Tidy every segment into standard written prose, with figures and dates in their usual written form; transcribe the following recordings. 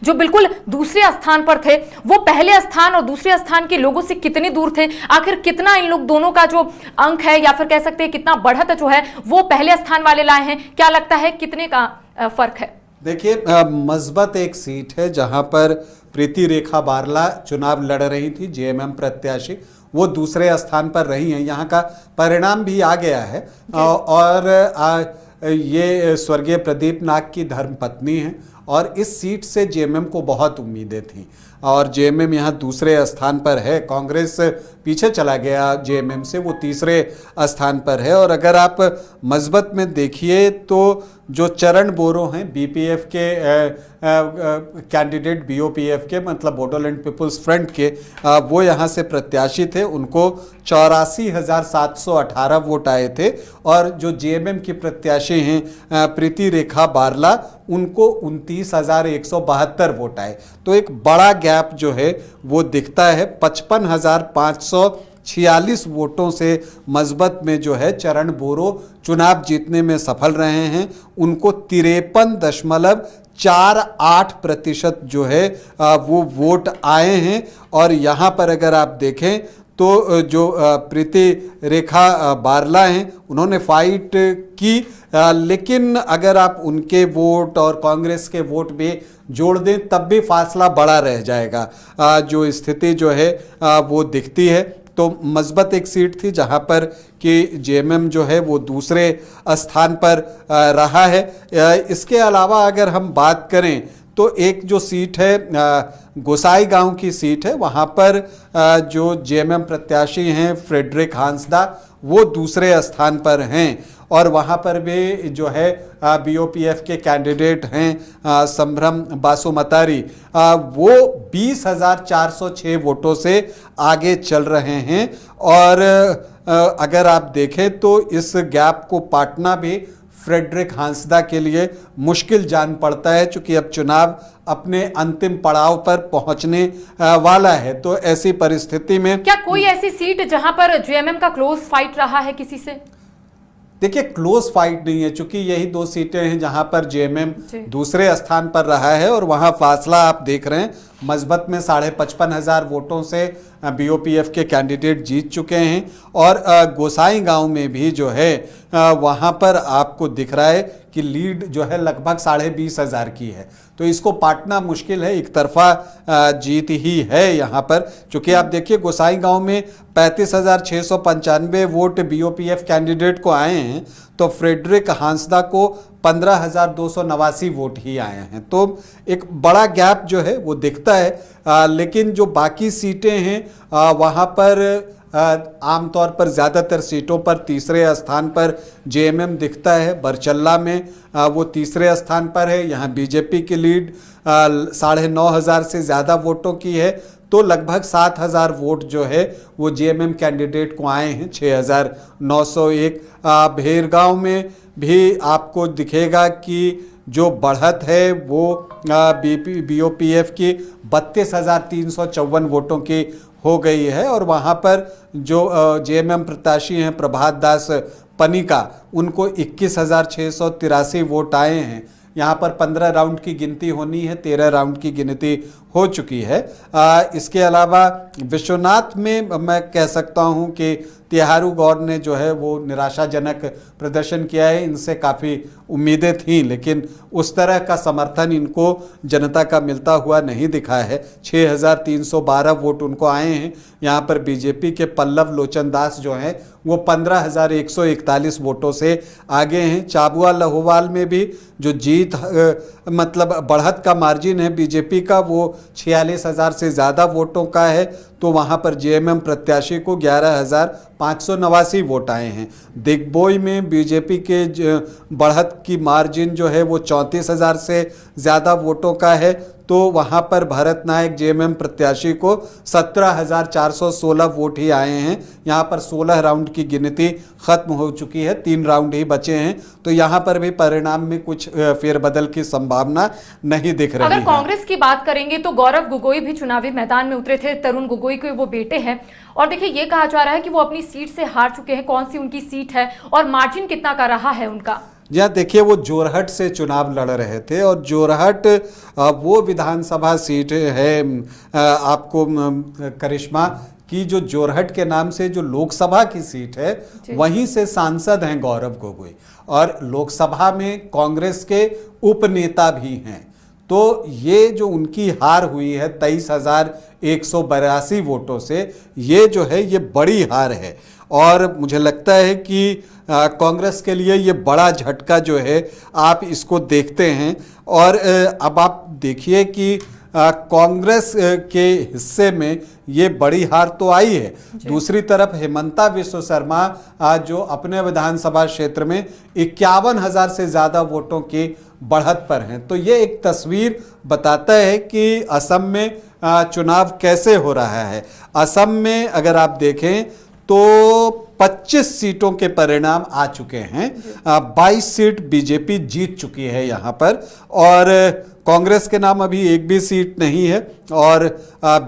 जो बिल्कुल दूसरे स्थान पर थे, वो पहले स्थान और दूसरे स्थान के लोगों से कितनी दूर थे? आखिर कितना इन लोग दोनों का जो अंक है या फिर कह सकते हैं कितना बढ़त जो है वो पहले स्थान वाले लाए हैं? क्या लगता है कितने का फर्क है? देखिए, मस्बत एक सीट है जहां पर प्रीति रेखा बारला चुनाव लड़ रही थी, जेएमएम प्रत्याशी, वो दूसरे स्थान पर रही हैं। यहाँ का परिणाम भी आ गया है और ये स्वर्गीय प्रदीप नाग की धर्मपत्नी हैं और इस सीट से जेएमएम को बहुत उम्मीदें थीं और जेएमएम यहाँ दूसरे स्थान पर है। कांग्रेस पीछे चला गया जेएमएम से, वो तीसरे स्थान पर है। और अगर आप मस्बत में देखिए तो जो चरण बोरो हैं बीपीएफ के कैंडिडेट, बीओपीएफ के मतलब बोडोलैंड पीपुल्स फ्रंट के, वो यहाँ से प्रत्याशी थे, उनको 84,718 वोट आए थे। और जो जेएमएम की प्रत्याशी हैं प्रीति रेखा बारला, उनको 29,172 वोट आए। तो एक बड़ा गैप जो है वो दिखता है। 55,546 वोटों से मस्बत में जो है चरण बोरो चुनाव जीतने में सफल रहे हैं। उनको 53.48% जो है वो वोट आए हैं। और यहाँ पर अगर आप देखें तो जो प्रीति रेखा बारला हैं उन्होंने फाइट की, लेकिन अगर आप उनके वोट और कांग्रेस के वोट भी जोड़ दें तब भी फासला बड़ा रह जाएगा। जो स्थिति जो है वो दिखती है। तो मस्बत एक सीट थी जहां पर कि जेएमएम जो है वो दूसरे स्थान पर रहा है। इसके अलावा अगर हम बात करें तो एक जो सीट है गोसाईगांव की सीट है, वहाँ पर जो जेएमएम प्रत्याशी हैं फ्रेडरिक हांसदा, वो दूसरे स्थान पर हैं। और वहाँ पर भी जो है बीओपीएफ के कैंडिडेट हैं संभ्रम बासुमतारी, वो 20,406 वोटों से आगे चल रहे हैं। और अगर आप देखें तो इस गैप को पाटना भी फ्रेडरिक हांसदा के लिए मुश्किल जान पड़ता है, क्योंकि अब चुनाव अपने अंतिम पड़ाव पर पहुंचने वाला है। तो ऐसी परिस्थिति में क्या कोई ऐसी सीट जहां पर जेएमएम का क्लोज फाइट रहा है किसी से? देखिए, क्लोज फाइट नहीं है, चूंकि यही दो सीटें हैं जहां पर जेएमएम दूसरे स्थान पर रहा है और वहां फासला आप देख रहे हैं। मस्बत में 55,500 वोटों से बीओपीएफ के कैंडिडेट जीत चुके हैं। और गोसाईगांव में भी जो है वहां पर आपको दिख रहा है कि लीड जो है लगभग 20,500 की है। तो इसको पाटना मुश्किल है, एक तरफा जीत ही है यहाँ पर। चूँकि आप देखिए गोसाईगांव में 35,695 वोट बीओपीएफ कैंडिडेट को आए हैं, तो फ्रेडरिक हांसदा को 15,289 वोट ही आए हैं। तो एक बड़ा गैप जो है वो दिखता है। लेकिन जो बाकी सीटें हैं वहाँ पर आमतौर पर ज़्यादातर सीटों पर तीसरे स्थान पर जेएमएम दिखता है। बरचल्ला में वो तीसरे स्थान पर है। यहाँ बीजेपी की लीड 9,500 से ज़्यादा वोटों की है। तो लगभग 7,000 वोट जो है वो जेएमएम कैंडिडेट को आए हैं, 6,901। भेरगांव में भी आपको दिखेगा कि जो बढ़त है वो बीओपीएफ की 32,354 वोटों की हो गई है। और वहाँ पर जो जेएमएम प्रत्याशी हैं प्रभात दास पनिका, उनको 21,683 वोट आए हैं। यहाँ पर 15 राउंड की गिनती होनी है, 13 राउंड की गिनती हो चुकी है। इसके अलावा विश्वनाथ में मैं कह सकता हूँ कि तिहारू गौर ने जो है वो निराशाजनक प्रदर्शन किया है। इनसे काफ़ी उम्मीदें थीं, लेकिन उस तरह का समर्थन इनको जनता का मिलता हुआ नहीं दिखा है। 6,312 वोट उनको आए हैं। यहाँ पर बीजेपी के पल्लव लोचन दास जो हैं वो 15,141 वोटों से आगे हैं। चाबुआ लहोवाल में भी जो जीत मतलब बढ़त का मार्जिन है बीजेपी का वो 46,000 से ज़्यादा वोटों का है। तो वहाँ पर जेएमएम प्रत्याशी को 11,589 वोट आए हैं। दिग्बोई में बीजेपी के बढ़त की मार्जिन जो है वो 34,000 से ज़्यादा वोटों का है। तो वहाँ पर भरत नायक जेएमएम प्रत्याशी को 17,416 वोट ही आए हैं। यहाँ पर 16 राउंड की गिनती खत्म हो चुकी है, 3 राउंड ही बचे हैं। तो यहाँ पर भी परिणाम में कुछ फेरबदल की संभावना नहीं दिख रही है। अगर कांग्रेस की बात करेंगे तो गौरव गोगोई भी चुनावी मैदान में उतरे थे। तरुण गोगोई के वो बेटे हैं और देखिए ये कहा जा रहा है कि वो अपनी सीट से हार चुके हैं। कौन सी उनकी सीट है और मार्जिन कितना का रहा है उनका? जहाँ देखिए वो जोरहट से चुनाव लड़ रहे थे और जोरहट वो विधानसभा सीट है आपको करिश्मा कि जो जोरहट के नाम से जो लोकसभा की सीट है वहीं से सांसद हैं गौरव गोगोई और लोकसभा में कांग्रेस के उपनेता भी हैं। तो ये जो उनकी हार हुई है 23,182 वोटों से, ये जो है ये बड़ी हार है और मुझे लगता है कि कांग्रेस के लिए ये बड़ा झटका जो है आप इसको देखते हैं। और अब आप देखिए कि कांग्रेस के हिस्से में ये बड़ी हार तो आई है, दूसरी तरफ हेमंता विश्व शर्मा जो अपने विधानसभा क्षेत्र में 51,000 से ज़्यादा वोटों की बढ़त पर हैं। तो ये एक तस्वीर बताता है कि असम में चुनाव कैसे हो रहा है। असम में अगर आप देखें तो 25 सीटों के परिणाम आ चुके हैं, 22 सीट बीजेपी जीत चुकी है यहाँ पर और कांग्रेस के नाम अभी एक भी सीट नहीं है और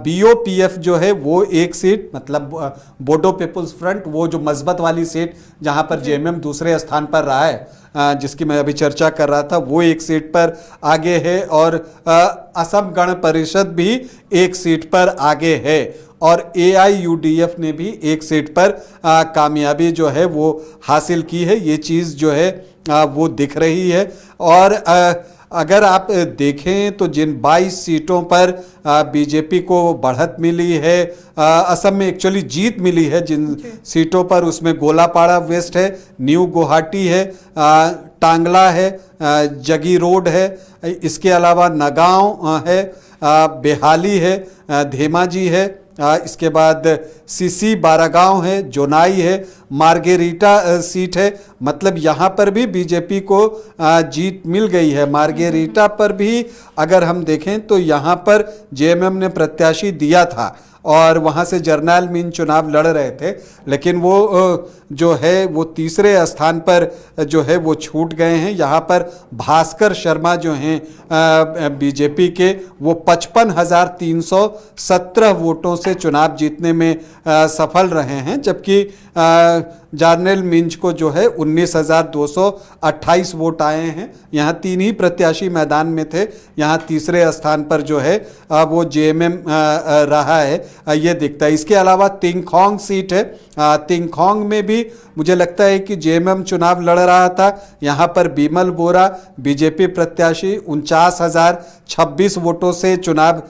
BOPF जो है वो एक सीट, मतलब बोडो पीपुल्स फ्रंट, वो जो मस्बत वाली सीट जहाँ पर JMM दूसरे स्थान पर रहा है, जिसकी मैं अभी चर्चा कर रहा था, वो एक सीट पर आगे है और असम गण परिषद भी एक सीट पर आगे है और AIUDF ने भी एक सीट पर कामयाबी जो है वो हासिल की है। ये चीज़ जो है वो दिख रही है। और अगर आप देखें तो जिन 22 सीटों पर बीजेपी को बढ़त मिली है, असम में एक्चुअली जीत मिली है जिन सीटों पर, उसमें गोलापाड़ा वेस्ट है, न्यू गुवाहाटी है, टांगला है, जगी रोड है, इसके अलावा नगांव है, बेहाली है, धेमाजी है, इसके बाद सीसी बारागांव है, जोनाई है, मार्गेरीटा सीट है। मतलब यहाँ पर भी बीजेपी को जीत मिल गई है। मार्गेरीटा पर भी अगर हम देखें तो यहाँ पर JMM ने प्रत्याशी दिया था और वहाँ से जर्नैल मीन चुनाव लड़ रहे थे, लेकिन वो जो है वो तीसरे स्थान पर जो है वो छूट गए हैं। यहाँ पर भास्कर शर्मा जो हैं बीजेपी के, वो 55,317 वोटों से चुनाव जीतने में सफल रहे हैं, जबकि जर्नैल मिंज को जो है 19,228 वोट आए हैं। यहाँ 3 ही प्रत्याशी मैदान में थे, यहाँ तीसरे स्थान पर जो है वो JMM रहा है, ये दिखता है। इसके अलावा तिंगखोंग सीट है, तिंगखोंग में भी मुझे लगता है कि JMM चुनाव लड़ रहा था। यहाँ पर बिमल बोरा बीजेपी प्रत्याशी 49,026 वोटों से चुनाव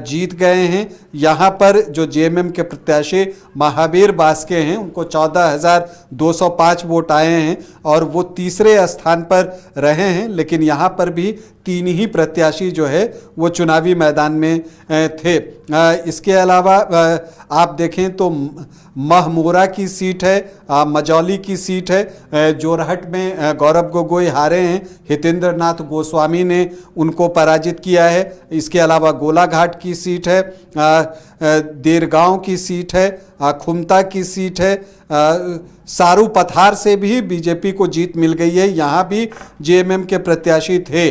जीत गए हैं। यहाँ पर जो JMM के प्रत्याशी महावीर बास्के हैं, उनको 14,205 वोट आए हैं और वो तीसरे स्थान पर रहे हैं, लेकिन यहाँ पर भी 3 ही प्रत्याशी जो है वो चुनावी मैदान में थे। इसके अलावा आप देखें तो महमोरा की सीट है, मजौली की सीट है, जोरहट में गौरव गोगोई हारे हैं, हितेंद्र नाथ गोस्वामी ने उनको पराजित किया है। इसके अलावा गोलाघाट की सीट है, देरगांव की सीट है, खुमता की सीट है, सारू पथार से भी बीजेपी को जीत मिल गई है, यहाँ भी JMM के प्रत्याशी थे।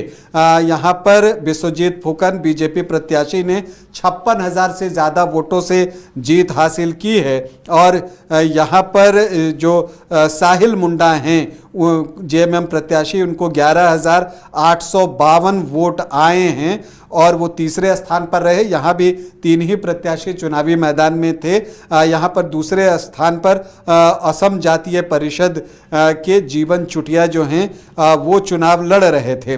यहाँ पर विश्वजीत फुकन बीजेपी प्रत्याशी ने 56,000 से ज़्यादा वोटों से जीत हासिल की है और यहाँ पर जो साहिल मुंडा हैं JMM प्रत्याशी, उनको 11,852 वोट आए हैं और वो तीसरे स्थान पर रहे। यहाँ भी 3 ही प्रत्याशी चुनावी मैदान में थे। यहाँ पर दूसरे स्थान पर असम जातीय परिषद के जीवन चुटिया जो हैं वो चुनाव लड़ रहे थे।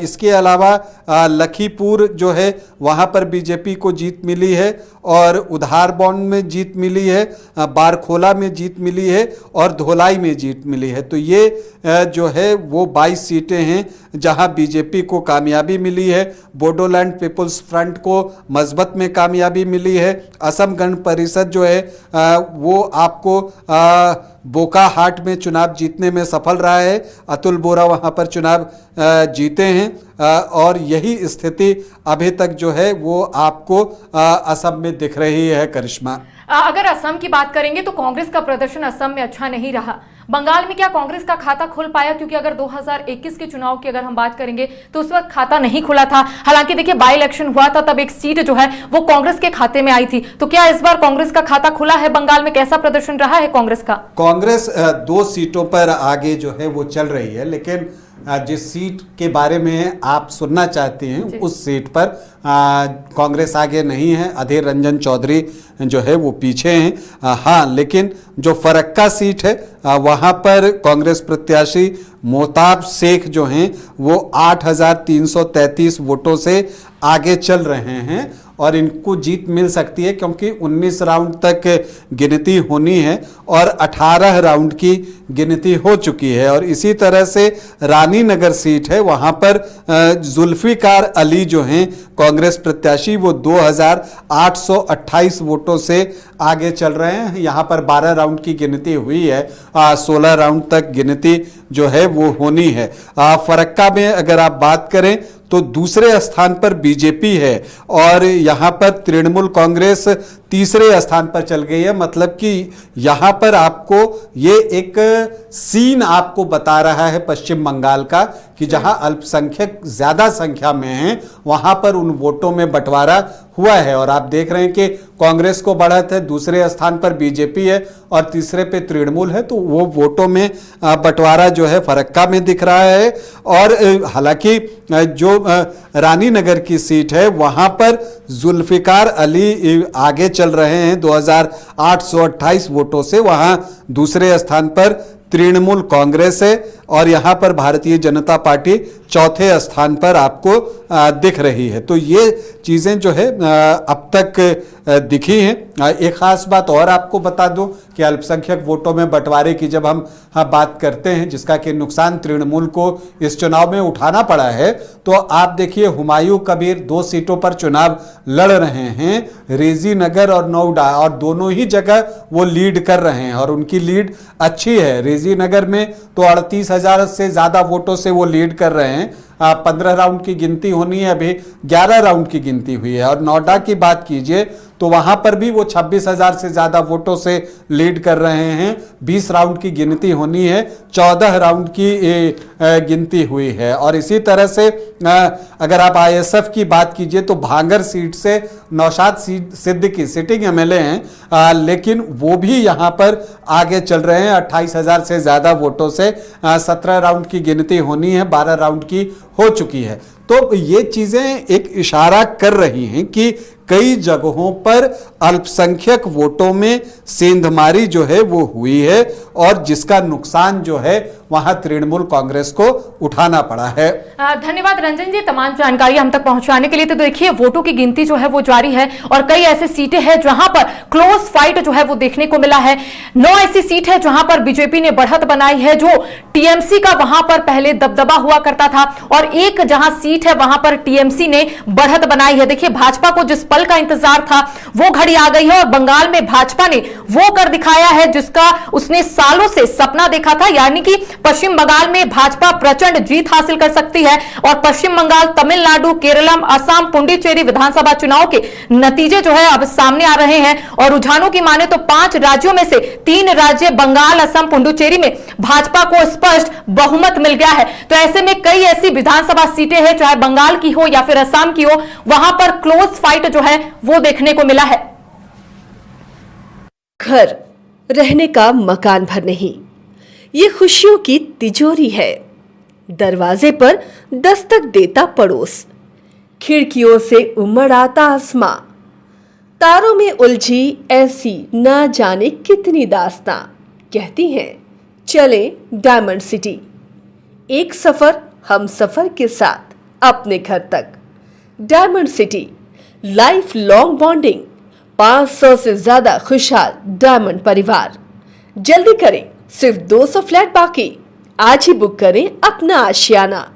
इसके अलावा लखीपुर जो है वहाँ पर बीजेपी को जीत मिली है और उधारबौन में जीत मिली है, बारखोला में जीत मिली है और धोलाई में जीत मिली है। तो ये जो है वो 22 सीटें हैं जहां बीजेपी को कामयाबी मिली है। बोडोलैंड पीपुल्स फ्रंट को मस्बत में कामयाबी मिली है। असम गण परिषद जो है वो आपको बोकाहाट में चुनाव जीतने में सफल रहा है। अतुल बोरा वहां पर चुनाव जीते हैं और यही स्थिति अभी तक जो है वो आपको असम में दिख रही है। करिश्मा, अगर असम की बात करेंगे तो कांग्रेस का प्रदर्शन असम में अच्छा नहीं रहा। बंगाल में क्या कांग्रेस का खाता खुल पाया? क्योंकि अगर 2021 के चुनाव की अगर हम बात करेंगे तो उस वक्त खाता नहीं खुला था। हालांकि देखिए बाई इलेक्शन हुआ था, तब एक सीट जो है वो कांग्रेस के खाते में आई थी। तो क्या इस बार कांग्रेस का खाता खुला है बंगाल में? कैसा प्रदर्शन रहा है कांग्रेस का? कांग्रेस 2 सीटों पर आगे जो है वो चल रही है, लेकिन जिस सीट के बारे में आप सुनना चाहते हैं उस सीट पर कांग्रेस आगे नहीं है। अधीर रंजन चौधरी जो है वो पीछे हैं। हाँ, लेकिन जो फरक्का सीट है वहाँ पर कांग्रेस प्रत्याशी मोहताब शेख जो हैं वो 8,333 वोटों से आगे चल रहे हैं और इनको जीत मिल सकती है, क्योंकि 19 राउंड तक गिनती होनी है और 18 राउंड की गिनती हो चुकी है। और इसी तरह से रानी नगर सीट है, वहाँ पर जुल्फिकार अली जो हैं कांग्रेस प्रत्याशी वो 2,828 वोटों से आगे चल रहे हैं। यहाँ पर 12 राउंड की गिनती हुई है, 16 राउंड तक गिनती जो है वो होनी है। फरक्का में अगर आप बात करें तो दूसरे स्थान पर बीजेपी है और यहाँ पर तृणमूल कांग्रेस तीसरे स्थान पर चल गई है। मतलब कि यहाँ पर आपको ये एक सीन आपको बता रहा है पश्चिम बंगाल का कि जहाँ अल्पसंख्यक ज्यादा संख्या में हैं वहाँ पर उन वोटों में बंटवारा हुआ है। और आप देख रहे हैं कि कांग्रेस को बढ़त है, दूसरे स्थान पर बीजेपी है और तीसरे पे तृणमूल है, तो वो वोटों में बंटवारा जो है फरक्का में दिख रहा है। और हालांकि जो रानी नगर की सीट है वहां पर जुल्फिकार अली आगे चल रहे हैं 2,828 वोटों से, वहां दूसरे स्थान पर तृणमूल कांग्रेस है और यहां पर भारतीय जनता पार्टी चौथे स्थान पर आपको दिख रही है। तो ये चीजें जो है अब तक दिखी हैं। एक खास बात और आपको बता दूं कि अल्पसंख्यक वोटों में बंटवारे की जब हम बात करते हैं, जिसका कि नुकसान तृणमूल को इस चुनाव में उठाना पड़ा है, तो आप देखिए हुमायूं कबीर 2 सीटों पर चुनाव लड़ रहे हैं, रेजी नगर और नोएडा, और दोनों ही जगह वो लीड कर रहे हैं और उनकी लीड अच्छी है। रेजी नगर में तो 38,000 से ज्यादा वोटों से वो लीड कर रहे हैं। 15 राउंड की गिनती होनी है, अभी 11 राउंड की गिनती हुई है। और नोएडा की बात कीजिए तो वहां पर भी वो 26,000 से ज्यादा वोटों से लीड कर रहे हैं। 20 राउंड की गिनती होनी है, 14 राउंड की गिनती हुई है। और इसी तरह से अगर आप आईएसएफ की बात कीजिए तो भांगर सीट से नौशाद सिद्दीकी सिटिंग एमएलए हैं, लेकिन वो भी यहां पर आगे चल रहे हैं 28,000 से ज्यादा वोटों से। 17 राउंड की गिनती होनी है, 12 राउंड की हो चुकी है। तो ये चीजें एक इशारा कर रही हैं कि कई जगहों पर अल्पसंख्यक वोटों में सेंधमारी जो है वो हुई है और जिसका नुकसान जो है वहां तृणमूल कांग्रेस को उठाना पड़ा है। धन्यवाद रंजन जी तमाम जानकारी हम तक पहुंचाने के लिए। तो देखिए वोटों की गिनती जो है वो जारी है और कई ऐसे सीटें हैं जहां पर क्लोज फाइट जो है वो देखने को मिला है। 9 ऐसी सीट है जहां पर बीजेपी ने बढ़त बनाई है, जो टीएमसी का वहां पर पहले दबदबा हुआ करता था, और एक जहां सीट है वहां पर टीएमसी ने बढ़त बनाई है। देखिए भाजपा को जिस पल का इंतजार था वो घड़ी आ गई है और बंगाल में भाजपा ने वो कर दिखाया है जिसका उसने सालों से सपना देखा था, यानी कि पश्चिम बंगाल में भाजपा प्रचंड जीत हासिल कर सकती है। और पश्चिम बंगाल, तमिलनाडु, केरलम, असम, पुडुचेरी विधानसभा चुनाव के नतीजे जो है अब सामने आ रहे हैं और रुझानों की माने तो 5 राज्यों में से 3 राज्य बंगाल, असम, पुडुचेरी में भाजपा को स्पष्ट बहुमत मिल गया है। तो ऐसे में कई ऐसी विधानसभा सीटें हैं, चाहे बंगाल की हो या फिर असम की हो, वहां पर क्लोज फाइट जो है वो देखने को मिला है। घर रहने का मकान भर नहीं, ये खुशियों की तिजोरी है। दरवाजे पर दस्तक देता पड़ोस, खिड़कियों से उमड़ आता आसमां, तारों में उलझी ऐसी न जाने कितनी दास्तां। कहती हैं चले डायमंड सिटी, एक सफर हम सफर के साथ अपने घर तक। Diamond city, life long bonding, 500 से ज्यादा खुशहाल डायमंड परिवार। जल्दी करें, सिर्फ 200 फ्लैट बाकी। आज ही बुक करें अपना आशियाना।